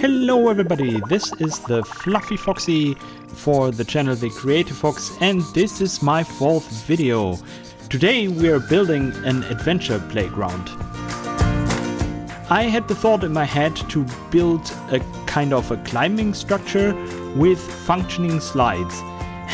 Hello everybody, this is the Fluffy Foxy for the channel The Creative Fox, and this is my fourth video. Today we are building an adventure playground. I had the thought in my head to build a kind of a climbing structure with functioning slides.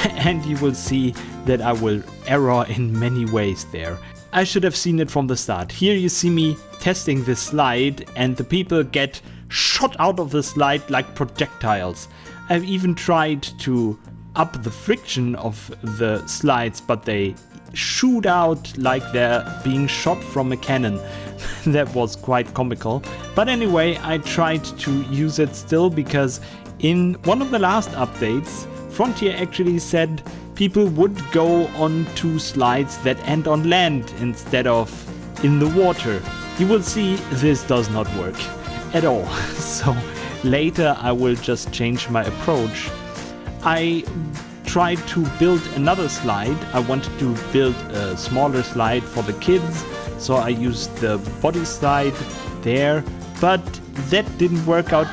And you will see that I will error in many ways there. I should have seen it from the start. Here you see me testing this slide and the people get shot out of the slide like projectiles. I've even tried to up the friction of the slides, but they shoot out like they're being shot from a cannon. That was quite comical. But anyway, I tried to use it still because in one of the last updates, Frontier actually said people would go on two slides that end on land instead of in the water. You will see this does not work at all. So later I will just change my approach. I tried to build another slide. I wanted to build a smaller slide for the kids, so I used the body slide there, but that didn't work out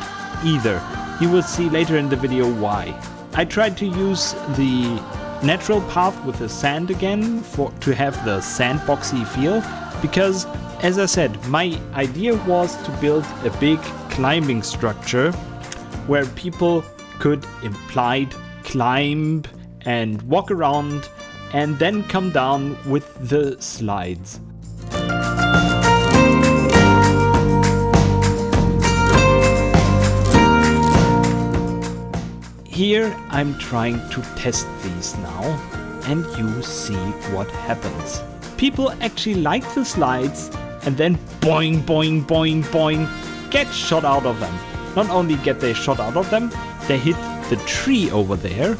either. You will see later in the video why. I tried to use the natural path with the sand again to have the sandboxy feel, because as I said, my idea was to build a big climbing structure where people could implied climb and walk around and then come down with the slides. Here I'm trying to test these now, and you see what happens. People actually like the slides and then boing, boing, boing, boing, get shot out of them. Not only get they shot out of them, they hit the tree over there,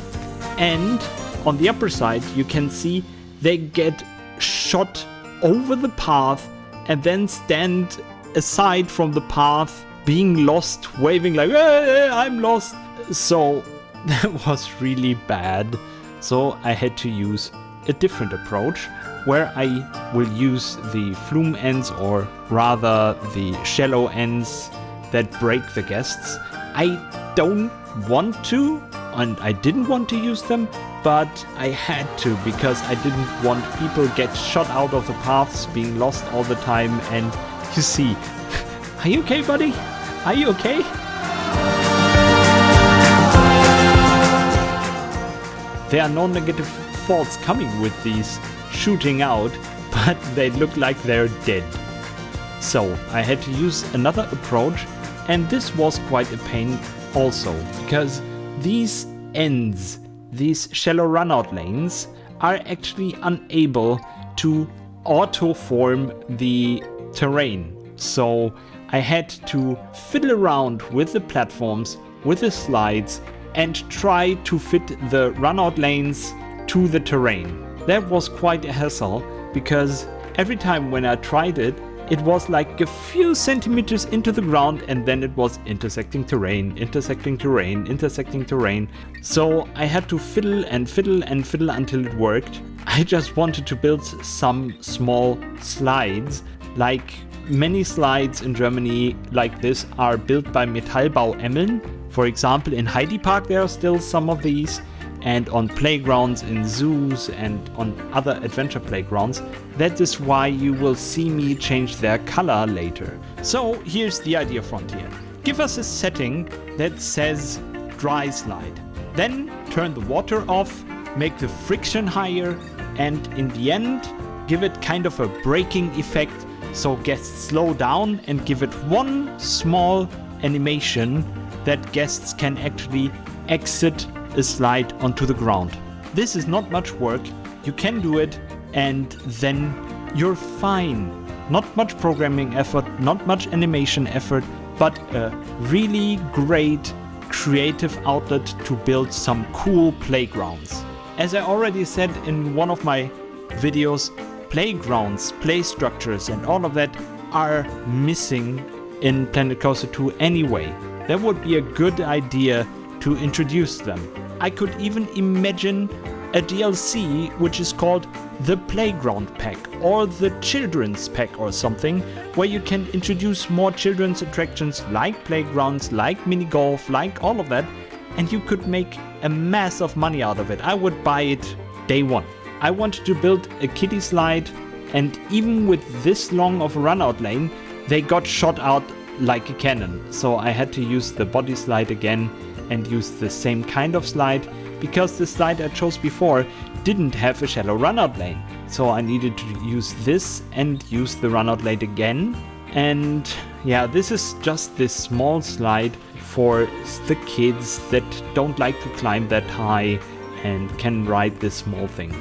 and on the upper side you can see they get shot over the path and then stand aside from the path, being lost, waving like, hey, I'm lost. So that was really bad. So I had to use a different approach where I will use the flume ends, or rather the shallow ends that break the guests. I don't want to, and I didn't want to use them, but I had to because I didn't want people get shot out of the paths, being lost all the time. And you see, are you okay, buddy? Are you okay? There are no negative thoughts coming with these shooting out, but they look like they're dead. So I had to use another approach, and this was quite a pain also, because these ends, these shallow runout lanes, are actually unable to auto-form the terrain. So I had to fiddle around with the platforms, with the slides, and try to fit the runout lanes to the terrain. That was quite a hassle, because every time when I tried it, it was like a few centimeters into the ground and then it was intersecting terrain, intersecting terrain, intersecting terrain. So I had to fiddle and fiddle and fiddle until it worked. I just wanted to build some small slides, like many slides in Germany like this are built by Metallbau Emmeln. For example, in Heidi Park there are still some of these, and on playgrounds in zoos and on other adventure playgrounds. That is why you will see me change their color later. So here's the idea, Frontier. Give us a setting that says dry slide. Then turn the water off, make the friction higher, and in the end give it kind of a braking effect so guests slow down, and give it one small animation that guests can actually exit a slide onto the ground. This is not much work, you can do it, and then you're fine. Not much programming effort, not much animation effort, but a really great creative outlet to build some cool playgrounds. As I already said in one of my videos, playgrounds, play structures and all of that are missing in Planet Coaster 2 anyway. That would be a good idea to introduce them. I could even imagine a DLC which is called the playground pack or the children's pack or something, where you can introduce more children's attractions like playgrounds, like mini golf, like all of that, and you could make a mass of money out of it. I would buy it day one. I wanted to build a kiddie slide, and even with this long of a runout lane, they got shot out like a cannon. So I had to use the body slide again and use the same kind of slide, because the slide I chose before didn't have a shallow runout lane. So I needed to use this and use the runout lane again. And yeah, this is just this small slide for the kids that don't like to climb that high and can ride this small thing.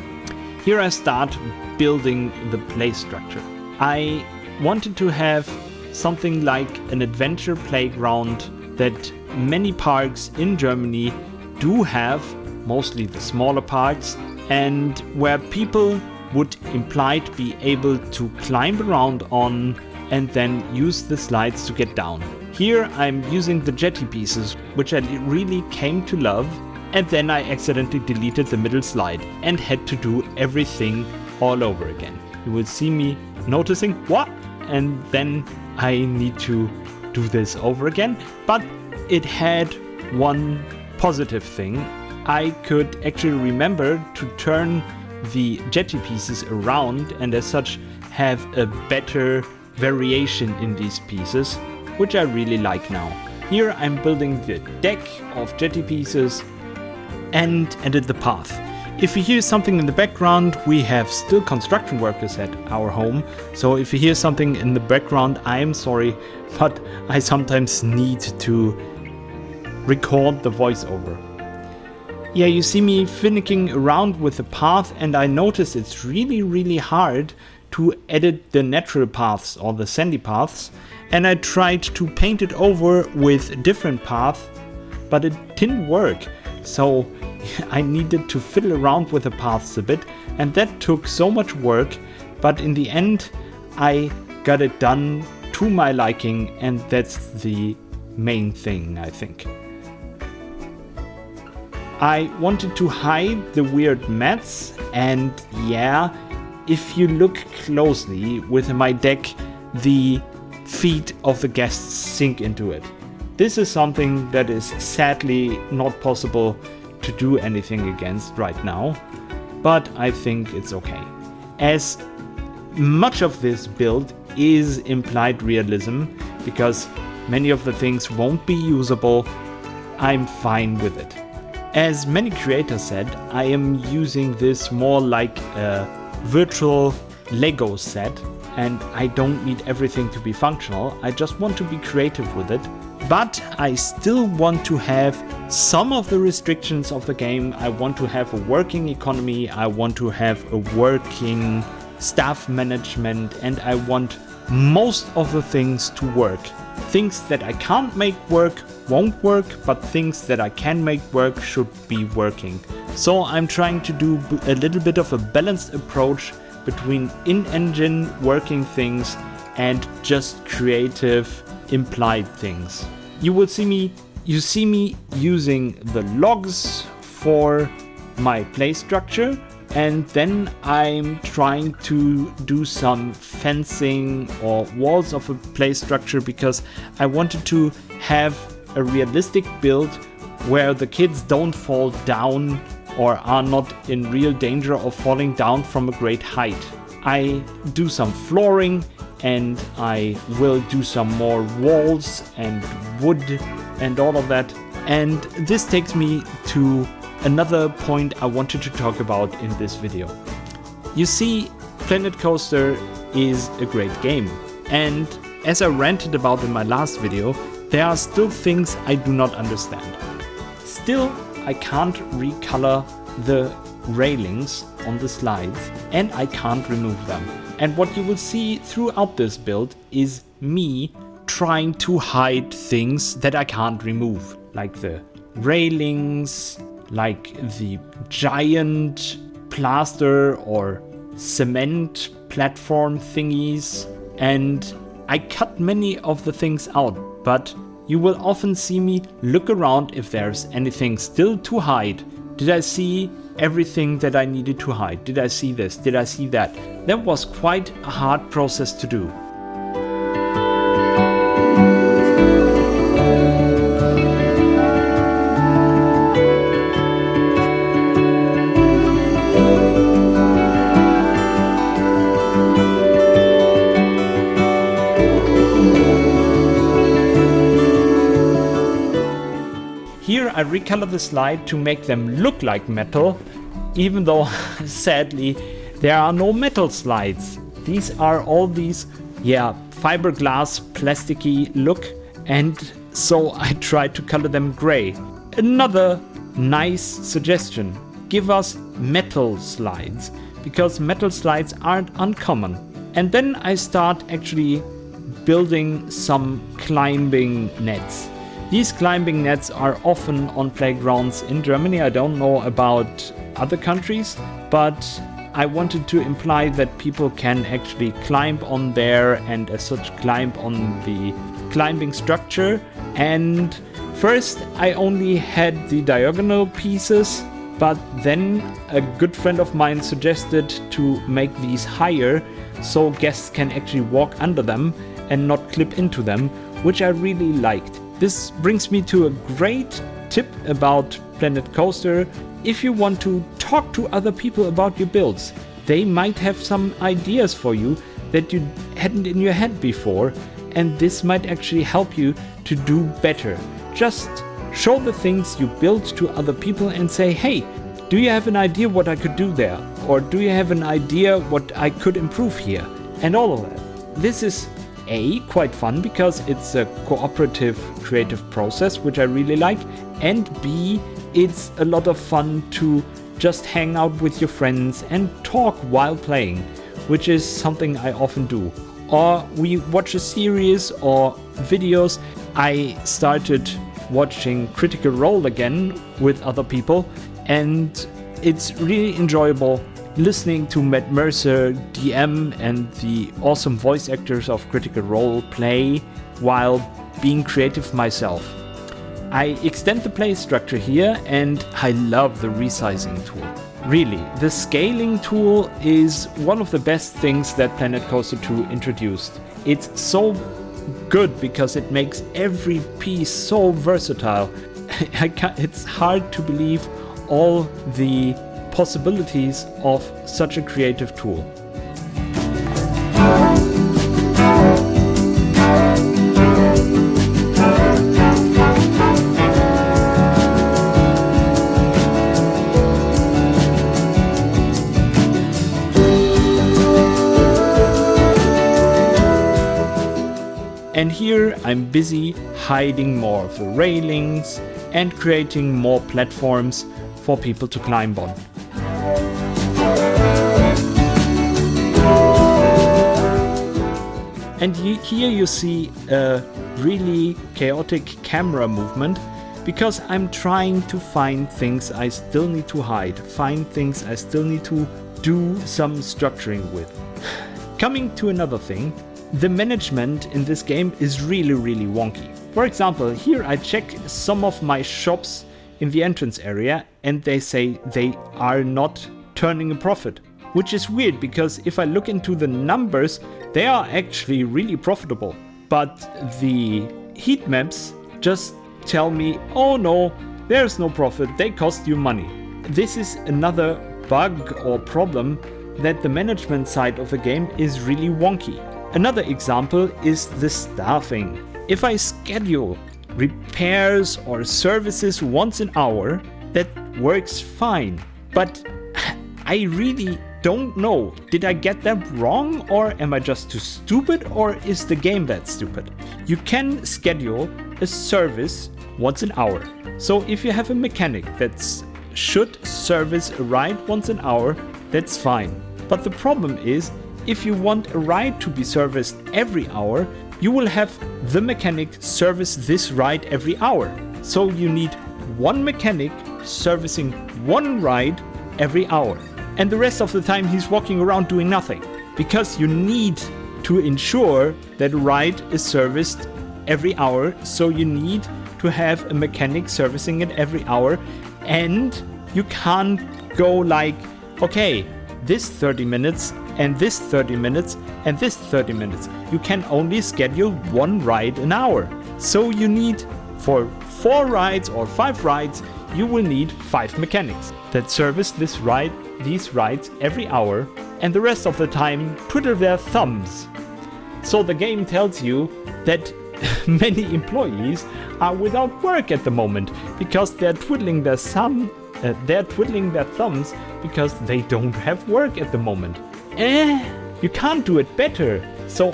Here I start building the play structure. I wanted to have something like an adventure playground that many parks in Germany do have, mostly the smaller parks, and where people would implied be able to climb around on and then use the slides to get down. Here I'm using the jetty pieces, which I really came to love, and then I accidentally deleted the middle slide and had to do everything all over again. You will see me noticing, what? And then I need to do this over again, but it had one positive thing. I could actually remember to turn the jetty pieces around and as such have a better variation in these pieces, which I really like now. Here I'm building the deck of jetty pieces and added the path. If you hear something in the background, we have still construction workers at our home, so if you hear something in the background, I am sorry, but I sometimes need to record the voiceover. Yeah, you see me finicking around with the path, and I notice it's really hard to edit the natural paths or the sandy paths, and I tried to paint it over with different paths, but it didn't work. So I needed to fiddle around with the paths a bit, and that took so much work, but in the end I got it done to my liking, and that's the main thing, I think. I wanted to hide the weird mats, and yeah, if you look closely with my deck, the feet of the guests sink into it. This is something that is sadly not possible to do anything against right now, but I think it's okay. As much of this build is implied realism, because many of the things won't be usable, I'm fine with it. As many creators said, I am using this more like a virtual Lego set, and I don't need everything to be functional. I just want to be creative with it, but I still want to have some of the restrictions of the game. I want to have a working economy, I want to have a working staff management, and I want most of the things to work. Things that I can't make work won't work, but things that I can make work should be working. So I'm trying to do a little bit of a balanced approach between in-engine working things and just creative implied things. You see me using the logs for my play structure, and then I'm trying to do some fencing or walls of a play structure, because I wanted to have a realistic build where the kids don't fall down or are not in real danger of falling down from a great height. I do some flooring, and I will do some more walls and wood and all of that. And this takes me to another point I wanted to talk about in this video. You see, Planet Coaster is a great game, and as I ranted about in my last video, there are still things I do not understand. Still, I can't recolor the railings on the slides, and I can't remove them. And what you will see throughout this build is me trying to hide things that I can't remove, like the railings, like the giant plaster or cement platform thingies, and I cut many of the things out, but you will often see me look around if there's anything still to hide. Did I see everything that I needed to hide. Did I see this? Did I see that? That was quite a hard process to do. Here I recolor the slide to make them look like metal, even though sadly there are no metal slides. These are all these, fiberglass plasticky look, and so I tried to color them gray. Another nice suggestion, give us metal slides, because metal slides aren't uncommon. And then I start actually building some climbing nets. These climbing nets are often on playgrounds in Germany. I don't know about other countries, but I wanted to imply that people can actually climb on there and as such climb on the climbing structure. And first I only had the diagonal pieces, but then a good friend of mine suggested to make these higher so guests can actually walk under them and not clip into them, which I really liked. This brings me to a great tip about Planet Coaster. If you want to talk to other people about your builds, they might have some ideas for you that you hadn't in your head before, and this might actually help you to do better. Just show the things you built to other people and say, hey, do you have an idea what I could do there? Or do you have an idea what I could improve here? And all of that. This is quite fun because it's a cooperative creative process, which I really like, and B, it's a lot of fun to just hang out with your friends and talk while playing, which is something I often do. Or we watch a series or videos. I started watching Critical Role again with other people, and it's really enjoyable listening to Matt Mercer, DM, and the awesome voice actors of Critical Role play while being creative myself. I extend the play structure here, and I love the resizing tool. Really, the scaling tool is one of the best things that Planet Coaster 2 introduced. It's so good because it makes every piece so versatile. It's hard to believe all the possibilities of such a creative tool. And here I'm busy hiding more of the railings and creating more platforms for people to climb on. And here you see a really chaotic camera movement because I'm trying to find things I still need to hide, find things I still need to do some structuring with. Coming to another thing, the management in this game is really wonky. For example, here I check some of my shops in the entrance area and they say they are not turning a profit, which is weird because if I look into the numbers, they are actually really profitable. But the heat maps just tell me, oh no, there's no profit, they cost you money. This is another bug or problem that the management side of the game is really wonky. Another example is the staffing. If I schedule repairs or services once an hour, that works fine. But I really don't know. Did I get that wrong, or am I just too stupid, or is the game that stupid? You can schedule a service once an hour. So if you have a mechanic that should service a ride once an hour, that's fine. But the problem is, if you want a ride to be serviced every hour, you will have the mechanic service this ride every hour. So you need one mechanic servicing one ride every hour. And the rest of the time he's walking around doing nothing. Because you need to ensure that a ride is serviced every hour. So you need to have a mechanic servicing it every hour. And You can't go like, okay, this 30 minutes and this 30 minutes and this 30 minutes. You can only schedule one ride an hour. So you need, for 4 rides or 5 rides, you will need 5 mechanics that service these rides every hour, and the rest of the time twiddle their thumbs. So the game tells you that many employees are without work at the moment because they're twiddling their thumbs because they don't have work at the moment. You can't do it better. So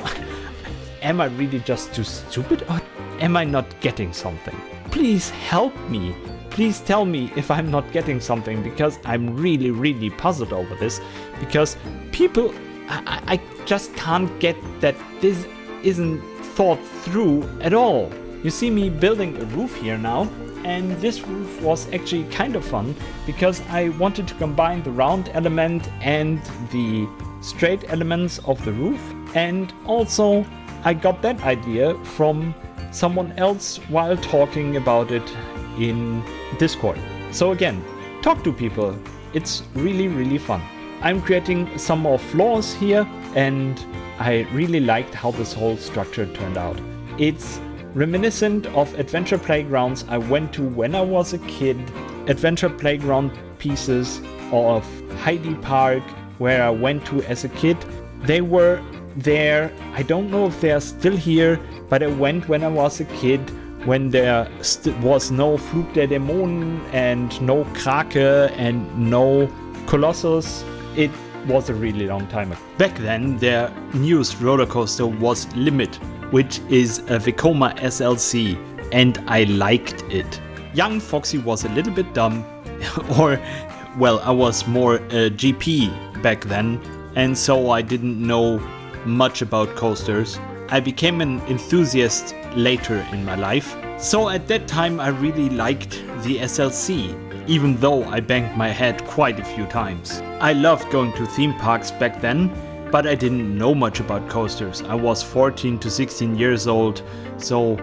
am I really just too stupid, or am I not getting something? Please help me. Please tell me if I'm not getting something, because I'm really, really puzzled over this. Because people, I just can't get that this isn't thought through at all. You see me building a roof here now, and this roof was actually kind of fun because I wanted to combine the round element and the straight elements of the roof, and also I got that idea from someone else while talking about it in Discord. So again, talk to people. It's really, really fun. I'm creating some more floors here, and I really liked how this whole structure turned out. It's reminiscent of adventure playgrounds I went to when I was a kid. Adventure playground pieces of Heidi Park, where I went to as a kid. They were there. I don't know if they are still here, but I went when I was a kid, when there was no Flug der Dämonen and no Krake and no Colossus. It was a really long time ago. Back then, their newest roller coaster was Limit, which is a Vekoma SLC, and I liked it. Young Foxy was a little bit dumb, or, well, I was more a GP back then, and so I didn't know much about coasters. I became an enthusiast later in my life, so at that time I really liked the SLC, even though I banged my head quite a few times. I loved going to theme parks back then, but I didn't know much about coasters. I was 14 to 16 years old, so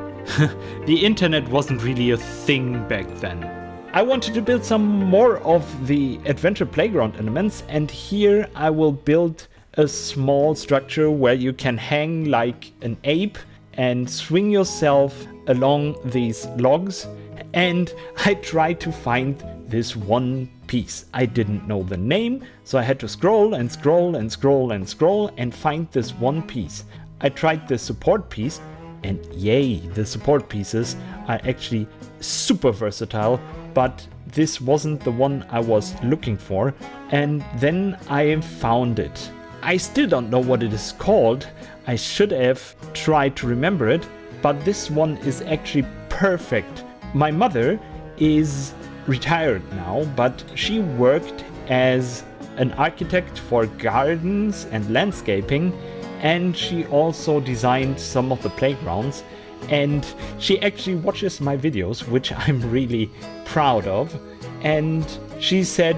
the internet wasn't really a thing back then. I wanted to build some more of the adventure playground elements, and here I will build a small structure where you can hang like an ape and swing yourself along these logs. And I tried to find this one piece. I didn't know the name, so I had to scroll and scroll and scroll and scroll and find this one piece. I tried the support piece, and yay, the support pieces are actually super versatile, but this wasn't the one I was looking for, and then I found it. I still don't know what it is called. I should have tried to remember it, but this one is actually perfect. My mother is retired now, but she worked as an architect for gardens and landscaping, and she also designed some of the playgrounds, and she actually watches my videos, which I'm really proud of, and she said,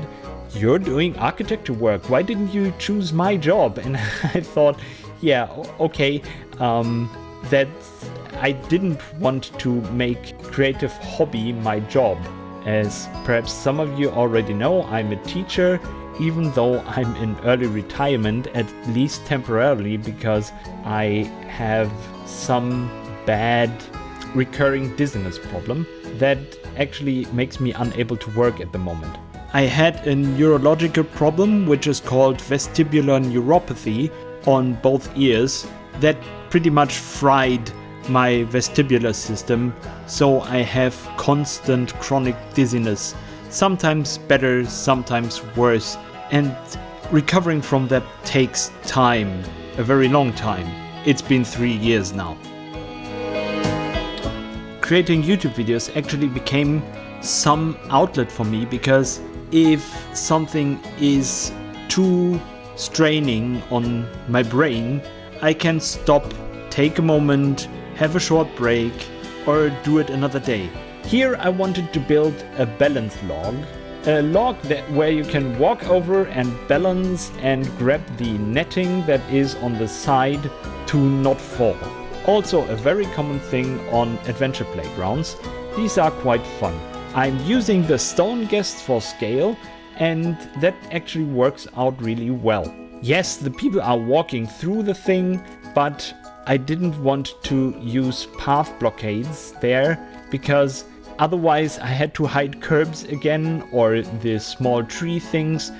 "You're doing architecture work, why didn't you choose my job?" And I thought, yeah, okay, I didn't want to make creative hobby my job. As perhaps some of you already know, I'm a teacher, even though I'm in early retirement, at least temporarily, because I have some bad recurring dizziness problem that actually makes me unable to work at the moment. I had a neurological problem which is called vestibular neuropathy on both ears that pretty much fried my vestibular system, so I have constant chronic dizziness, sometimes better, sometimes worse, and recovering from that takes time, a very long time. It's been 3 years now. Creating YouTube videos actually became some outlet for me, because if something is too straining on my brain, I can stop, take a moment, have a short break, or do it another day. Here I wanted to build a balance log, a log where you can walk over and balance and grab the netting that is on the side to not fall. Also a very common thing on adventure playgrounds. These are quite fun. I'm using the stone guests for scale, and that actually works out really well. Yes, the people are walking through the thing, but I didn't want to use path blockades there because otherwise I had to hide curbs again or the small tree things,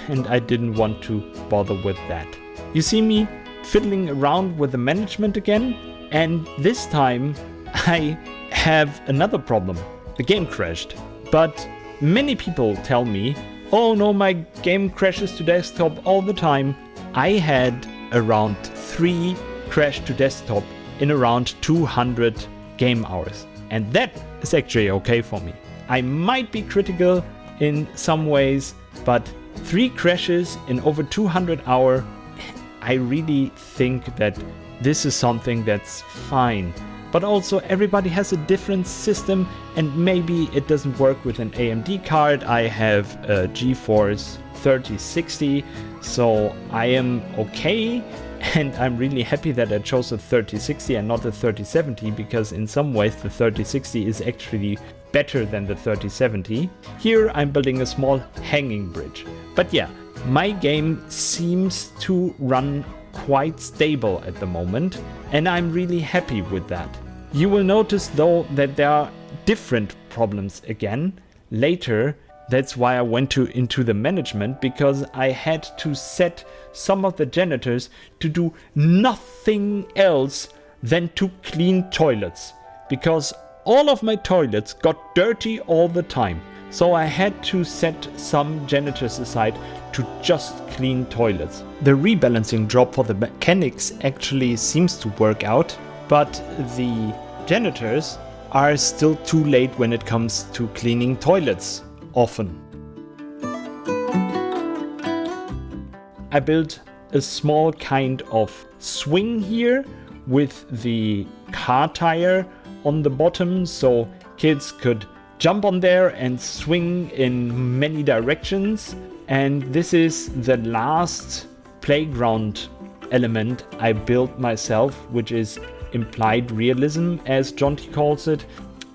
and I didn't want to bother with that. You see me fiddling around with the management again, and this time I have another problem. The game crashed, but many people tell me, oh no, my game crashes to desktop all the time. I had around 3 crash to desktop in around 200 game hours, and that is actually okay for me. I might be critical in some ways, but 3 crashes in over 200 hours, I really think that this is something that's fine. But also everybody has a different system, and maybe it doesn't work with an AMD card. I have a GeForce 3060, so I am okay, and I'm really happy that I chose a 3060 and not a 3070, because in some ways the 3060 is actually better than the 3070. Here I'm building a small hanging bridge. But yeah, my game seems to run quite stable at the moment, and I'm really happy with that. You will notice though that there are different problems again later. That's why I went into the management, because I had to set some of the janitors to do nothing else than to clean toilets, because all of my toilets got dirty all the time. So I had to set some janitors aside to just clean toilets. The rebalancing job for the mechanics actually seems to work out, but the janitors are still too late when it comes to cleaning toilets, often. I built a small kind of swing here with the car tire on the bottom, so kids could jump on there and swing in many directions. And this is the last playground element I built myself, which is implied realism, as Jonty calls it.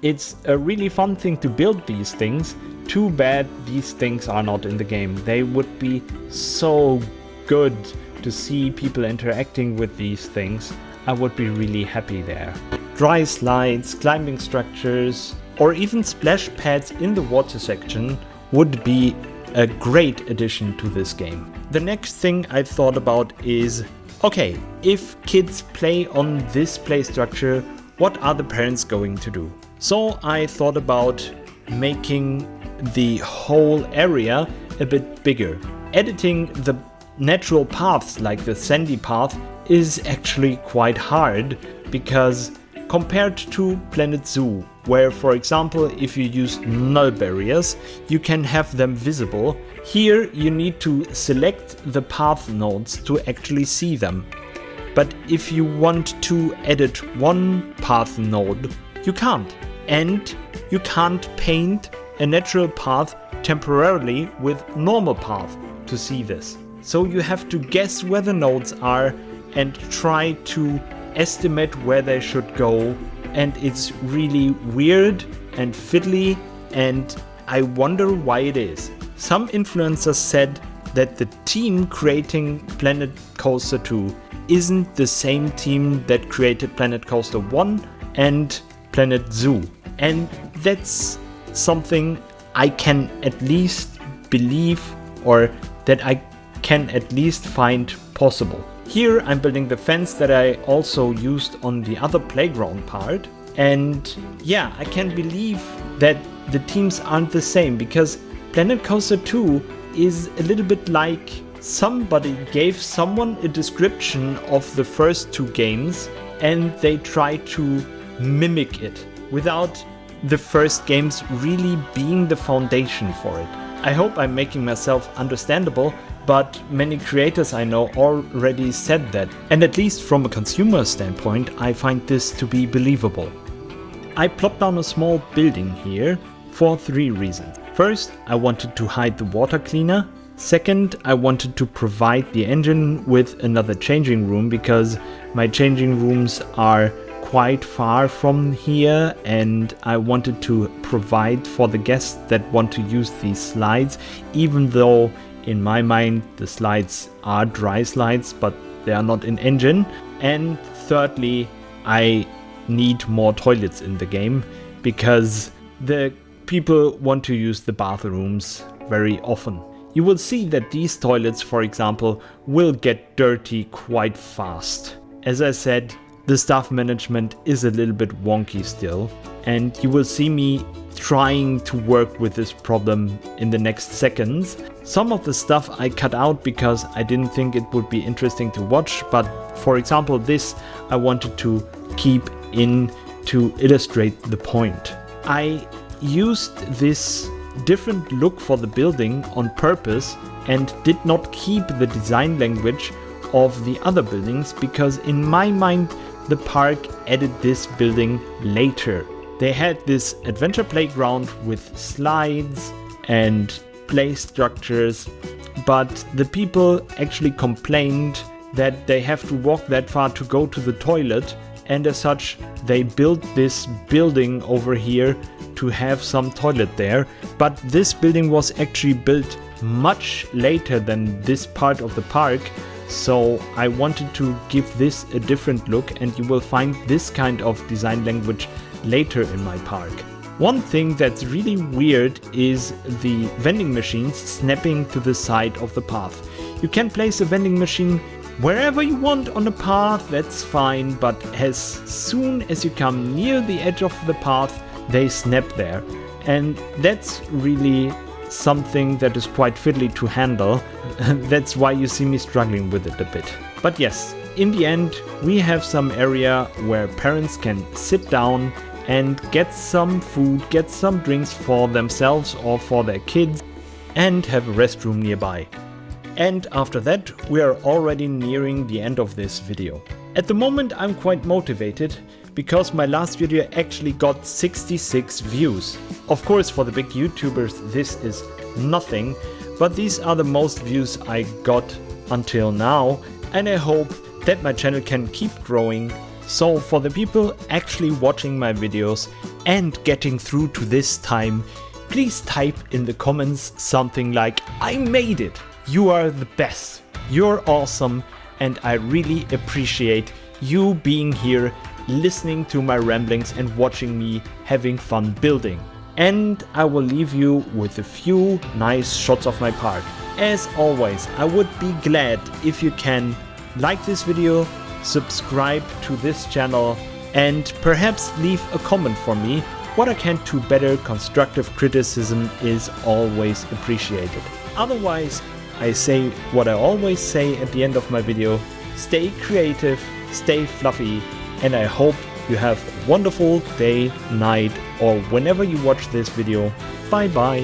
It's a really fun thing to build these things. Too bad these things are not in the game. They would be so good to see people interacting with these things. I would be really happy there. Dry slides, climbing structures, or even splash pads in the water section would be a great addition to this game. The next thing I thought about is, okay, if kids play on this play structure, what are the parents going to do? So I thought about making the whole area a bit bigger. Editing the natural paths like the sandy path is actually quite hard, because compared to Planet Zoo, where for example if you use null barriers you can have them visible, here you need to select the path nodes to actually see them. But if you want to edit one path node, you can't. And you can't paint a natural path temporarily with normal path to see this. So you have to guess where the nodes are and try to estimate where they should go, and it's really weird and fiddly, and I wonder why it is. Some influencers said that the team creating Planet Coaster 2 isn't the same team that created Planet Coaster 1 and Planet Zoo, and that's something I can at least believe, or that I can at least find possible. Here I'm building the fence that I also used on the other playground part, and yeah, I can't believe that the teams aren't the same, because Planet Coaster 2 is a little bit like somebody gave someone a description of the first 2 games and they try to mimic it without the first games really being the foundation for it. I hope I'm making myself understandable, but many creators I know already said that, and at least from a consumer standpoint I find this to be believable. I plopped down a small building here for 3 reasons. First, I wanted to hide the water cleaner. Second, I wanted to provide the engine with another changing room, because my changing rooms are quite far from here, and I wanted to provide for the guests that want to use these slides, even though in my mind the slides are dry slides, but they are not in engine. And thirdly, I need more toilets in the game because the people want to use the bathrooms very often. You will see that these toilets, for example, will get dirty quite fast. As I said, the staff management is a little bit wonky still, and you will see me trying to work with this problem in the next seconds. Some of the stuff I cut out because I didn't think it would be interesting to watch, but for example this I wanted to keep in to illustrate the point. I used this different look for the building on purpose and did not keep the design language of the other buildings because in my mind the park added this building later. They had this adventure playground with slides and play structures, but the people actually complained that they have to walk that far to go to the toilet, and as such they built this building over here to have some toilet there. But this building was actually built much later than this part of the park, so I wanted to give this a different look, and you will find this kind of design language later in my park. One thing that's really weird is the vending machines snapping to the side of the path. You can place a vending machine wherever you want on the path, that's fine, but as soon as you come near the edge of the path, they snap there. And that's really something that is quite fiddly to handle. That's why you see me struggling with it a bit. But yes, in the end, we have some area where parents can sit down and get some food, get some drinks for themselves or for their kids, and have a restroom nearby. And after that, we are already nearing the end of this video. At the moment I'm quite motivated because my last video actually got 66 views. Of course, for the big YouTubers this is nothing, but these are the most views I got until now, and I hope that my channel can keep growing. So for the people actually watching my videos and getting through to this time, please type in the comments something like, "I made it! You are the best! You're awesome!" And I really appreciate you being here, listening to my ramblings and watching me having fun building. And I will leave you with a few nice shots of my park. As always, I would be glad if you can like this video, subscribe to this channel, and perhaps leave a comment for me. What I can do better. Constructive criticism is always appreciated. Otherwise, I say what I always say at the end of my video: stay creative, stay fluffy, and I hope you have a wonderful day, night, or whenever you watch this video. Bye bye.